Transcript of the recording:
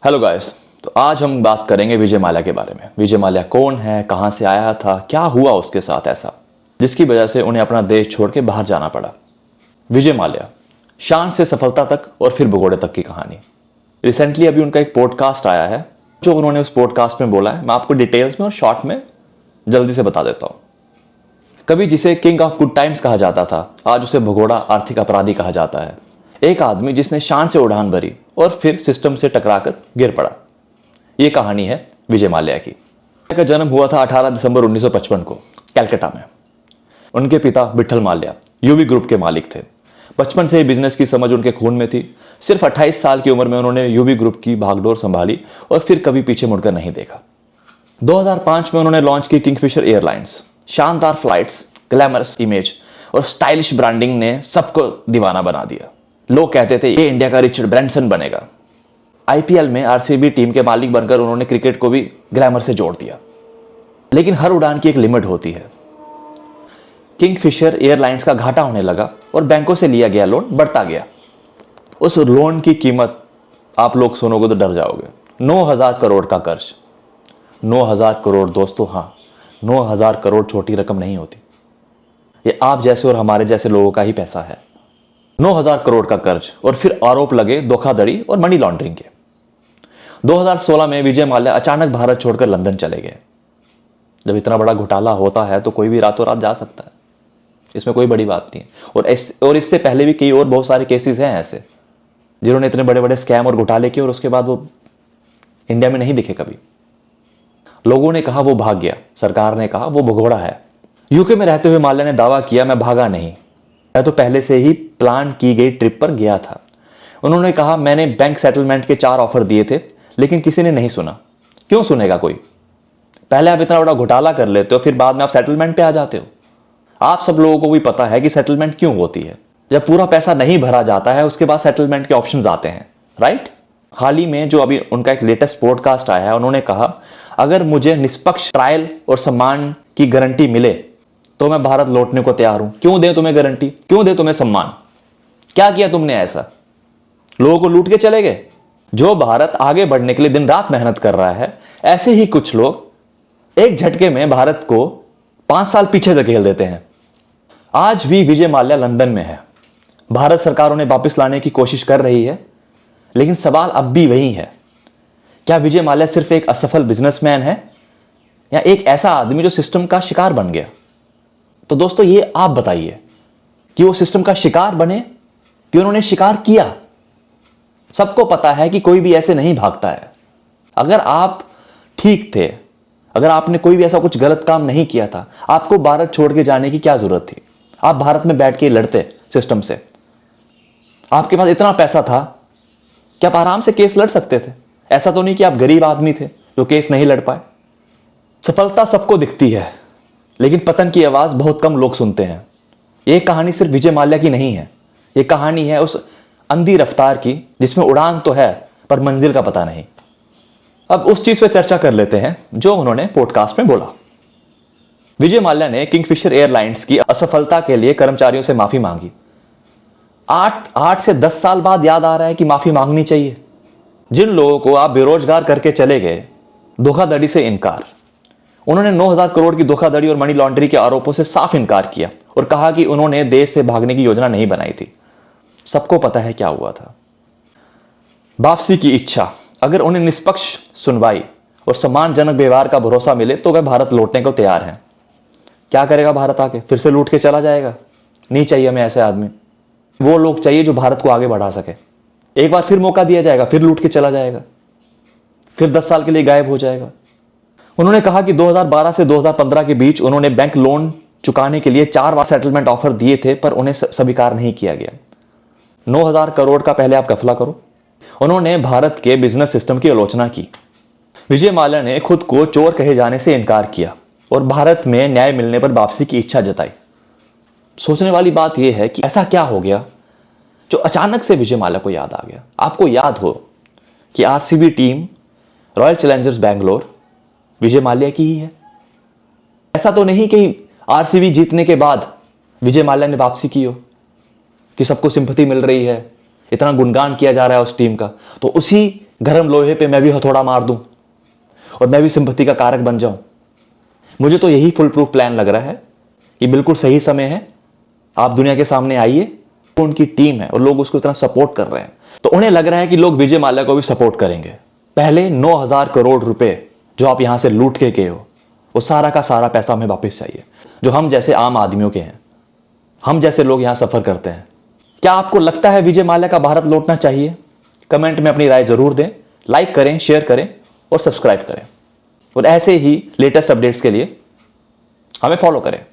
Hello guys. तो आज हम बात करेंगे विजय माल्या के बारे में। विजय माल्या कौन है, कहां से आया था, क्या हुआ उसके साथ ऐसा जिसकी वजह से उन्हें अपना देश छोड़ के बाहर जाना पड़ा। विजय माल्या, शान से सफलता तक और फिर भगोड़े तक की कहानी। रिसेंटली अभी उनका एक पॉडकास्ट आया है जो उन्होंने उस पॉडकास्ट में बोला है। मैं आपको डिटेल्स में और शॉर्ट में जल्दी से बता देता हूं। कभी जिसे किंग ऑफ गुड टाइम्स कहा जाता था, आज उसे भगोड़ा आर्थिक अपराधी कहा जाता है। एक आदमी जिसने शान से उड़ान भरी और फिर सिस्टम से टकराकर गिर पड़ा। यह कहानी है विजय माल्या की। का जन्म हुआ था 18 दिसंबर 1955 को कलकत्ता में। उनके पिता विठल माल्या यूवी ग्रुप के मालिक थे। बचपन से ही बिजनेस की समझ उनके खून में थी। सिर्फ 28 साल की उम्र में उन्होंने यूवी ग्रुप की भागडोर संभाली और फिर कभी पीछे मुड़कर नहीं देखा। 2005 में उन्होंने लॉन्च की किंगफिशर एयरलाइंस। शानदार फ्लाइट्स, ग्लैमरस इमेज और स्टाइलिश ब्रांडिंग ने सबको दीवाना बना दिया। लोग कहते थे ये इंडिया का रिचर्ड ब्रैंसन बनेगा। आईपीएल में आरसीबी टीम के मालिक बनकर उन्होंने क्रिकेट को भी ग्लैमर से जोड़ दिया। लेकिन हर उड़ान की एक लिमिट होती है। किंगफिशर एयरलाइंस का घाटा होने लगा और बैंकों से लिया गया लोन बढ़ता गया। उस लोन की कीमत आप लोग सुनोगे तो डर जाओगे। 9,000 करोड़ का कर्ज। 9,000 करोड़ दोस्तों, हाँ, 9,000 करोड़ छोटी रकम नहीं होती। ये आप जैसे और हमारे जैसे लोगों का ही पैसा है। 9,000 करोड़ का कर्ज और फिर आरोप लगे धोखाधड़ी और मनी लॉन्ड्रिंग के। 2016 में विजय माल्या अचानक भारत छोड़कर लंदन चले गए। जब इतना बड़ा घोटाला होता है तो कोई भी रातों रात जा सकता है, इसमें कोई बड़ी बात नहीं है। और इससे पहले भी कई और बहुत सारे केसेस हैं ऐसे जिन्होंने इतने बड़े बड़े स्कैम और घोटाले किए और उसके बाद वो इंडिया में नहीं दिखे कभी। लोगों ने कहा वो भाग गया, सरकार ने कहा वो भगोड़ा है। यूके में रहते हुए माल्या ने दावा किया मैं भागा नहीं, मैं तो पहले से ही प्लान की गई ट्रिप पर गया था। उन्होंने कहा मैंने बैंक सेटलमेंट के 4 ऑफर दिए थे लेकिन किसी ने नहीं सुना। क्यों सुनेगा कोई? पहले आप इतना बड़ा घोटाला कर लेते हो, फिर बाद में आप सेटलमेंट पे आ जाते हो। आप सब लोगों को भी पता है कि सेटलमेंट क्यों होती है। जब पूरा पैसा नहीं भरा जाता है उसके बाद सेटलमेंट के ऑप्शंस आते हैं, राइट। हाल ही में जो अभी उनका एक लेटेस्ट पॉडकास्ट आया है, उन्होंने कहा अगर मुझे निष्पक्ष ट्रायल और सम्मान की गारंटी मिले तो मैं भारत लौटने को तैयार हूं। क्यों दे तुम्हें गारंटी, क्यों दे तुम्हें सम्मान? क्या किया तुमने ऐसा? लोगों को लूट के चले गए। जो भारत आगे बढ़ने के लिए दिन रात मेहनत कर रहा है, ऐसे ही कुछ लोग एक झटके में भारत को 5 साल पीछे धकेल देते हैं। आज भी विजय माल्या लंदन में है। भारत सरकार उन्हें वापस लाने की कोशिश कर रही है, लेकिन सवाल अब भी वही है, क्या विजय माल्या सिर्फ एक असफल बिजनेसमैन है या एक ऐसा आदमी जो सिस्टम का शिकार बन गया? तो दोस्तों ये आप बताइए कि वो सिस्टम का शिकार बने कि उन्होंने शिकार किया। सबको पता है कि कोई भी ऐसे नहीं भागता है। अगर आप ठीक थे, अगर आपने कोई भी ऐसा कुछ गलत काम नहीं किया था, आपको भारत छोड़ के जाने की क्या जरूरत थी? आप भारत में बैठ के लड़ते सिस्टम से। आपके पास इतना पैसा था कि आप आराम से केस लड़ सकते थे। ऐसा तो नहीं कि आप गरीब आदमी थे जो केस नहीं लड़ पाए। सफलता सबको दिखती है लेकिन पतन की आवाज बहुत कम लोग सुनते हैं। यह कहानी सिर्फ विजय माल्या की नहीं है, यह कहानी है उस अंधी रफ्तार की जिसमें उड़ान तो है पर मंजिल का पता नहीं। अब उस चीज पे चर्चा कर लेते हैं जो उन्होंने पॉडकास्ट में बोला। विजय माल्या ने किंगफिशर एयरलाइंस की असफलता के लिए कर्मचारियों से माफी मांगी। 8 से 10 साल बाद याद आ रहा है कि माफी मांगनी चाहिए। जिन लोगों को आप बेरोजगार करके चले गए, धोखाधड़ी से इनकार। उन्होंने 9,000 करोड़ की धोखाधड़ी और मनी लॉन्ड्रिंग के आरोपों से साफ इनकार किया और कहा कि उन्होंने देश से भागने की योजना नहीं बनाई थी। सबको पता है क्या हुआ था। वापसी की इच्छा, अगर उन्हें निष्पक्ष सुनवाई और सम्मानजनक व्यवहार का भरोसा मिले तो वह भारत लौटने को तैयार हैं। क्या करेगा भारत आके? फिर से लूट के चला जाएगा? नहीं चाहिए हमें ऐसे आदमी। वो लोग चाहिए जो भारत को आगे बढ़ा सके। एक बार फिर मौका दिया जाएगा, फिर लूट के चला जाएगा, फिर 10 साल के लिए गायब हो जाएगा। उन्होंने कहा कि 2012 से 2015 के बीच उन्होंने बैंक लोन चुकाने के लिए 4 बार सेटलमेंट ऑफर दिए थे पर उन्हें स्वीकार नहीं किया गया। 9,000 करोड़ का पहले आप गफला करो। उन्होंने भारत के बिजनेस सिस्टम की आलोचना की। विजय माल्या ने खुद को चोर कहे जाने से इनकार किया और भारत में न्याय मिलने पर वापसी की इच्छा जताई। सोचने वाली बात यह है कि ऐसा क्या हो गया जो अचानक से विजय माल्या को याद आ गया। आपको याद हो कि RCB team royal challengers Bangalore Vijay Mallya की ही है। ऐसा तो नहीं कि आरसीबी जीतने के बाद विजय माल्या ने वापसी की हो, कि सबको सिंपैथी मिल रही है, इतना गुणगान किया जा रहा है उस टीम का, तो उसी गर्म लोहे पे मैं भी हथौड़ा मार दूं और मैं भी सिंपैथी का कारक बन जाऊं। मुझे तो यही फुल प्रूफ प्लान लग रहा है कि बिल्कुल सही समय है, आप दुनिया के सामने आइए। उनकी टीम है और लोग उसको इतना सपोर्ट कर रहे हैं, तो उन्हें लग रहा है कि लोग विजय माल्या को भी सपोर्ट करेंगे। पहले 9,000 करोड़ रुपए जो आप यहां से लूट के गए हो, वो सारा का सारा पैसा हमें वापस चाहिए, जो हम जैसे आम आदमियों के हैं, हम जैसे लोग यहां सफर करते हैं। क्या आपको लगता है विजय माल्या का भारत लौटना चाहिए? कमेंट में अपनी राय जरूर दें, लाइक करें, शेयर करें और सब्सक्राइब करें। और ऐसे ही लेटेस्ट अपडेट्स के लिए हमें फॉलो करें।